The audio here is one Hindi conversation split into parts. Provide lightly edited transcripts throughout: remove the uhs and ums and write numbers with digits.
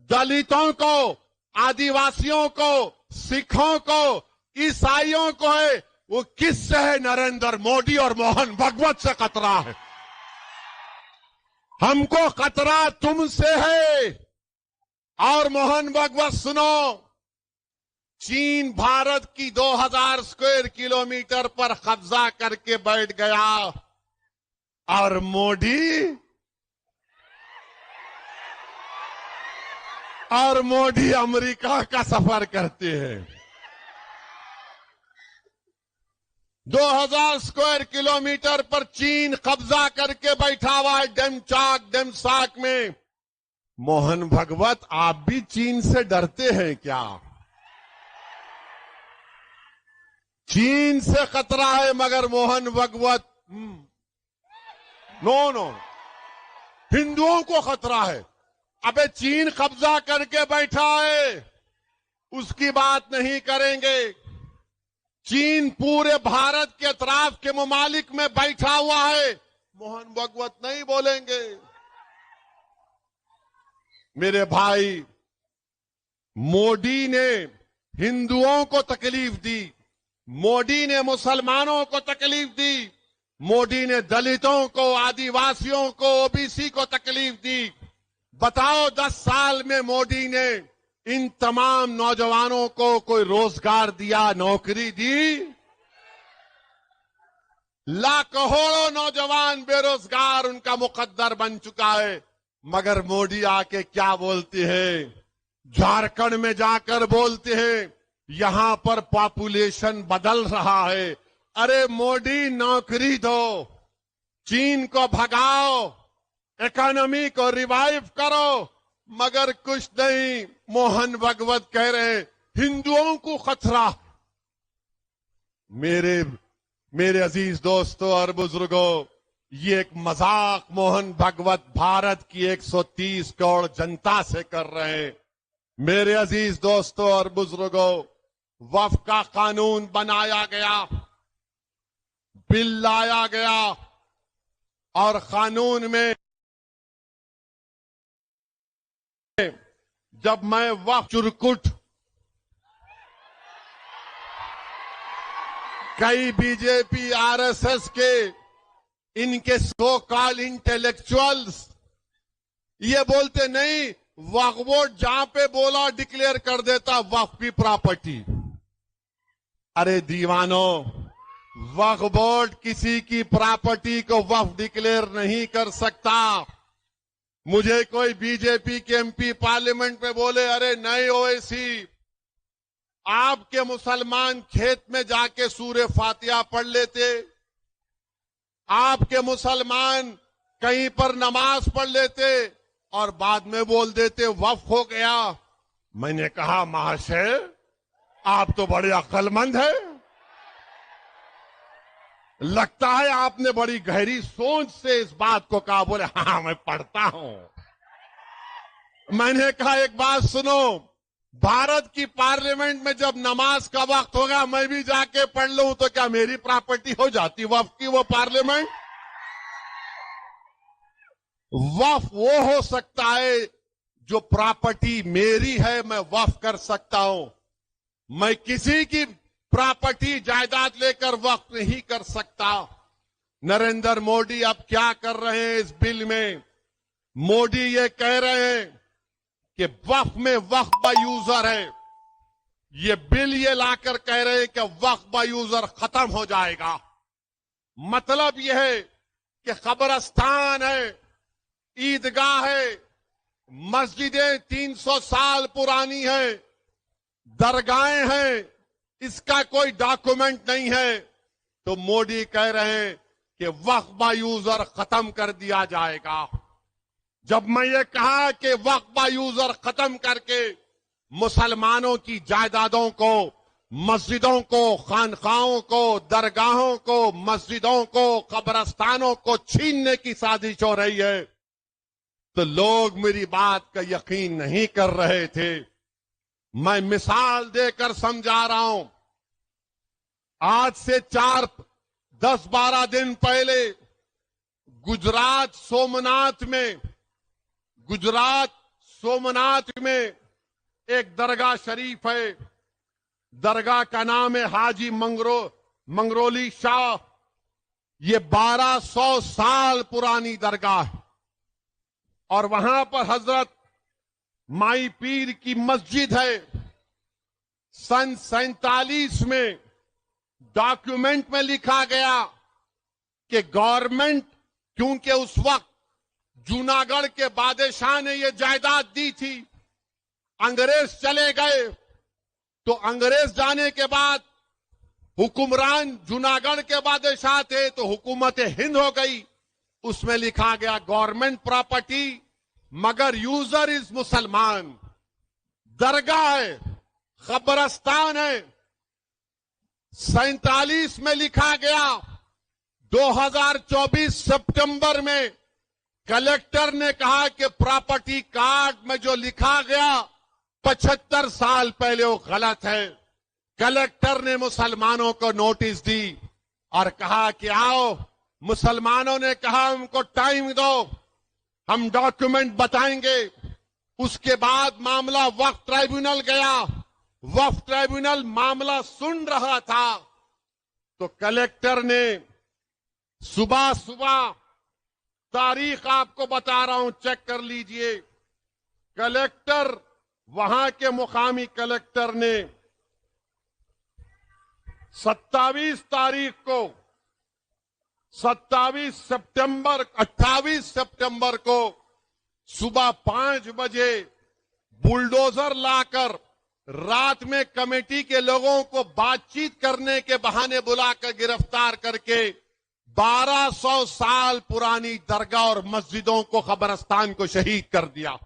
दलितों को, आदिवासियों को, सिखों को, ईसाइयों को है, वो किससे है? नरेंद्र मोदी और मोहन भगवत से खतरा है। हमको खतरा तुमसे है। और मोहन भगवत सुनो, चीन भारत की 2000 स्क्वायर किलोमीटर पर कब्जा करके बैठ गया और मोदी अमेरिका का सफर करते हैं। 2000 स्क्वायर किलोमीटर पर चीन कब्जा करके बैठा हुआ है डेमसाक में। मोहन भगवत, आप भी चीन से डरते हैं क्या? चीन से खतरा है, मगर मोहन भगवत नो, हिंदुओं को खतरा है। अबे चीन कब्जा करके बैठा है, उसकी बात नहीं करेंगे। चीन पूरे भारत के अतराफ के ममालिक में बैठा हुआ है, मोहन भगवत नहीं बोलेंगे। मेरे भाई, मोदी ने हिंदुओं को तकलीफ दी, मोदी ने मुसलमानों को तकलीफ दी, मोदी ने दलितों को, आदिवासियों को, ओबीसी को तकलीफ दी। बताओ 10 साल में मोदी ने इन तमाम नौजवानों को कोई रोजगार दिया, नौकरी दी? लाखों नौजवान बेरोजगार, उनका मुकद्दर बन चुका है। मगर मोदी आके क्या बोलते हैं? झारखंड में जाकर बोलते हैं यहां पर पॉपुलेशन बदल रहा है। अरे मोदी, नौकरी दो, चीन को भगाओ, इकोनॉमी को रिवाइव करो, मगर कुछ नहीं। मोहन भगवत कह रहे हिंदुओं को खतरा। मेरे अजीज दोस्तों और बुजुर्गों, ये एक मजाक मोहन भगवत भारत की 130 करोड़ जनता से कर रहे हैं। मेरे अजीज दोस्तों और बुजुर्गों, वक्फ का कानून बनाया गया, बिल लाया गया और कानून में जब मैं वक्फ चुरकुट कई बीजेपी आरएसएस के इनके सो कॉल इंटेलेक्चुअल्स ये बोलते नहीं, वक्फ बोर्ड जहां पे बोला डिक्लेयर कर देता वक्फ की प्रॉपर्टी। अरे दीवानों, वक्फ बोर्ड किसी की प्रॉपर्टी को वक्फ डिक्लेयर नहीं कर सकता। मुझे कोई बीजेपी के एमपी पार्लियामेंट में बोले, अरे नहीं ओवैसी, आपके मुसलमान खेत में जाके सूरे फातिहा पढ़ लेते, आपके मुसलमान कहीं पर नमाज पढ़ लेते और बाद में बोल देते वक्फ हो गया। मैंने कहा महाशय, आप तो बड़े अक्लमंद हैं, लगता है आपने बड़ी गहरी सोच से इस बात को कहा। बोले हाँ, मैं पढ़ता हूं। मैंने कहा एक बात सुनो, भारत की पार्लियामेंट में जब नमाज का वक्त होगा मैं भी जाके पढ़ लूं तो क्या मेरी प्रॉपर्टी हो जाती वक्फ की वो पार्लियामेंट? वक्फ वो हो सकता है जो प्रॉपर्टी मेरी है मैं वक्फ कर सकता हूं। मैं किसी की प्रॉपर्टी जायदाद लेकर वक्फ नहीं कर सकता। नरेंद्र मोदी अब क्या कर रहे हैं इस बिल में? मोदी ये कह रहे हैं कि वक्फ में वक्फ बाय यूजर है। ये बिल ये लाकर कह रहे हैं कि वक्फ बाय यूजर खत्म हो जाएगा। मतलब यह है कि कब्रिस्तान है, ईदगाह है, मस्जिदें 300 साल पुरानी है, दरगाहें हैं, इसका कोई डॉक्यूमेंट नहीं है, तो मोदी कह रहे हैं कि वक्फ बाय यूजर खत्म कर दिया जाएगा। जब मैं ये कहा कि वक्फ बाय यूजर खत्म करके मुसलमानों की जायदादों को, मस्जिदों को, खानखाहों को, दरगाहों को, मस्जिदों को, कब्रिस्तानों को छीनने की साजिश हो रही है, तो लोग मेरी बात का यकीन नहीं कर रहे थे। मैं मिसाल देकर समझा रहा हूं। आज से 10-12 दिन पहले सोमनाथ में एक दरगाह शरीफ है। दरगाह का नाम है हाजी मंगरोली शाह। ये 1200 साल पुरानी दरगाह है और वहां पर हजरत माई पीर की मस्जिद है। सन 47 में डॉक्यूमेंट में लिखा गया कि गवर्नमेंट, क्योंकि उस वक्त जूनागढ़ के बादशाह ने यह जायदाद दी थी, अंग्रेज चले गए तो अंग्रेज जाने के बाद हुक्मरान जूनागढ़ के बादशाह थे तो हुकूमत हिंद हो गई। उसमें लिखा गया गवर्नमेंट प्रॉपर्टी मगर यूजर इज मुसलमान। दरगाह है, कब्रस्तान है। 47 में लिखा गया। 2024 सितंबर में कलेक्टर ने कहा कि प्रॉपर्टी कार्ड में जो लिखा गया 75 साल पहले वो गलत है। कलेक्टर ने मुसलमानों को नोटिस दी और कहा कि आओ। मुसलमानों ने कहा हमको टाइम दो, हम डॉक्यूमेंट बताएंगे। उसके बाद मामला वक्फ ट्राइब्यूनल गया। वक्फ ट्राइब्यूनल मामला सुन रहा था तो कलेक्टर ने सुबह सुबह, तारीख आपको बता रहा हूं, चेक कर लीजिए। कलेक्टर, वहां के मुकामी कलेक्टर ने 27 तारीख को 28 सितंबर को सुबह 5 बजे बुलडोजर लाकर रात में कमेटी के लोगों को बातचीत करने के बहाने बुलाकर गिरफ्तार करके 1200 साल पुरानी दरगाह और मस्जिदों को, कब्रस्तान को शहीद कर दिया।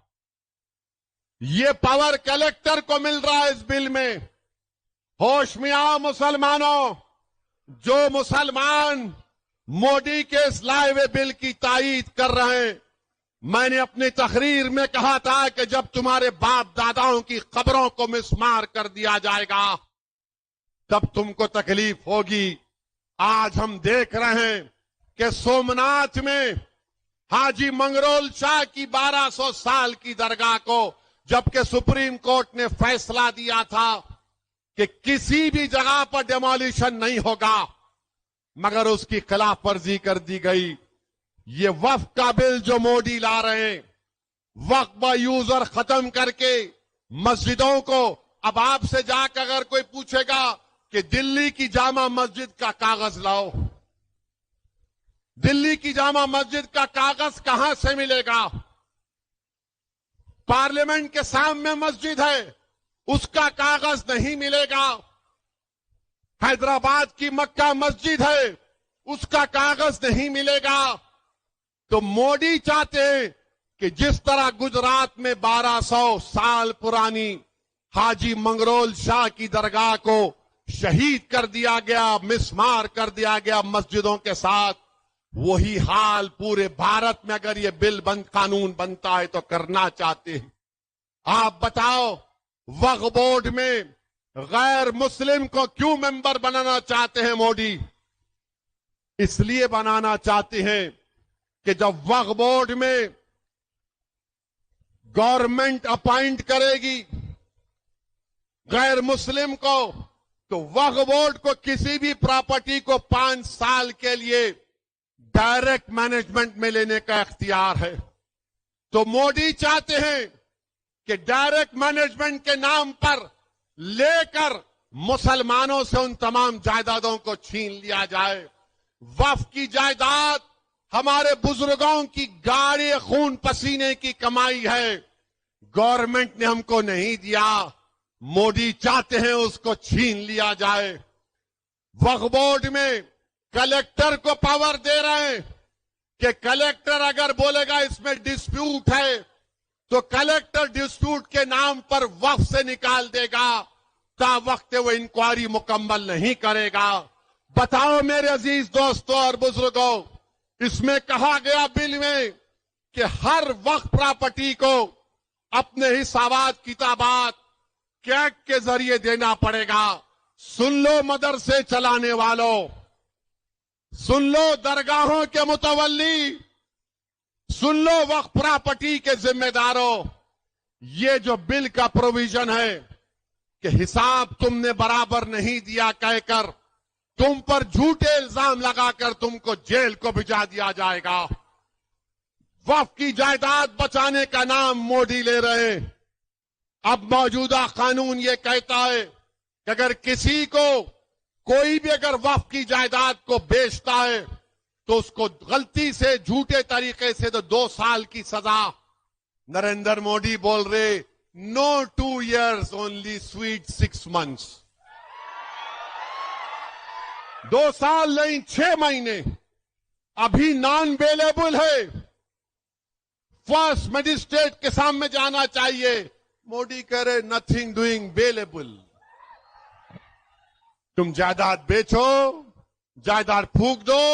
ये पावर कलेक्टर को मिल रहा है इस बिल में। होश में आओ मुसलमानों। जो मुसलमान मोदी के इस लाए हुए बिल की तायीद कर रहे हैं, मैंने अपनी तकरीर में कहा था कि जब तुम्हारे बाप दादाओं की कब्रों को मिसमार कर दिया जाएगा तब तुमको तकलीफ होगी। आज हम देख रहे हैं कि सोमनाथ में हाजी मंगरोल शाह की 1200 साल की दरगाह को, जबकि सुप्रीम कोर्ट ने फैसला दिया था कि किसी भी जगह पर डेमोलिशन नहीं होगा, मगर उसकी खिलाफ वर्जी कर दी गई। ये वक्फ का बिल जो मोदी ला रहे हैं, वक्फ यूजर खत्म करके मस्जिदों को, अब आपसे जाकर अगर कोई पूछेगा कि दिल्ली की जामा मस्जिद का कागज लाओ, दिल्ली की जामा मस्जिद का कागज कहां से मिलेगा? पार्लियामेंट के सामने मस्जिद है, उसका कागज नहीं मिलेगा। हैदराबाद की मक्का मस्जिद है, उसका कागज नहीं मिलेगा। तो मोदी चाहते हैं कि जिस तरह गुजरात में 1200 साल पुरानी हाजी मंगरोल शाह की दरगाह को शहीद कर दिया गया, मिसमार कर दिया गया मस्जिदों के साथ, वही हाल पूरे भारत में अगर ये बिल कानून बनता है तो करना चाहते हैं। आप बताओ, वक्फ बोर्ड में गैर मुस्लिम को क्यों मेंबर बनाना चाहते हैं मोदी? इसलिए बनाना चाहते हैं कि जब वक्फ बोर्ड में गवर्नमेंट अपॉइंट करेगी गैर मुस्लिम को, तो वक्फ बोर्ड को किसी भी प्रॉपर्टी को 5 साल के लिए डायरेक्ट मैनेजमेंट में लेने का इख्तियार है। तो मोदी चाहते हैं कि डायरेक्ट मैनेजमेंट के नाम पर लेकर मुसलमानों से उन तमाम जायदादों को छीन लिया जाए। वक्फ की जायदाद हमारे बुजुर्गों की गाढ़े खून पसीने की कमाई है, गवर्नमेंट ने हमको नहीं दिया, मोदी चाहते हैं उसको छीन लिया जाए। वक्फ बोर्ड में कलेक्टर को पावर दे रहे हैं कि कलेक्टर अगर बोलेगा इसमें डिस्प्यूट है तो कलेक्टर डिस्प्यूट के नाम पर वक्फ से निकाल देगा, ता वक्त वो इंक्वायरी मुकम्मल नहीं करेगा। बताओ मेरे अजीज दोस्तों और बुजुर्गों, इसमें कहा गया बिल में कि हर वक्फ प्रॉपर्टी को अपने हिसाबात किताबात कैग के जरिए देना पड़ेगा। सुन लो मदरसे चलाने वालों, सुन लो दरगाहों के मुतवल्ली, सुन लो वक्फ प्रॉपर्टी के जिम्मेदारों, ये जो बिल का प्रोविजन है कि हिसाब तुमने बराबर नहीं दिया कहकर तुम पर झूठे इल्जाम लगाकर तुमको जेल को भिजा दिया जाएगा। वक्फ की जायदाद बचाने का नाम मोदी ले रहे हैं। अब मौजूदा कानून ये कहता है कि अगर किसी को कोई भी अगर वक्फ की जायदाद को बेचता है तो उसको गलती से झूठे तरीके से तो 2 साल की सजा। नरेंद्र मोदी बोल रहे no 2 years only sweet 6 months। 2 साल नहीं 6 महीने अभी नॉन बेलेबल है। फर्स्ट मजिस्ट्रेट के सामने जाना चाहिए। मोदी कह रहे नथिंग डूइंग बेलेबल। तुम जायदाद बेचो, जायदाद फूंक दो।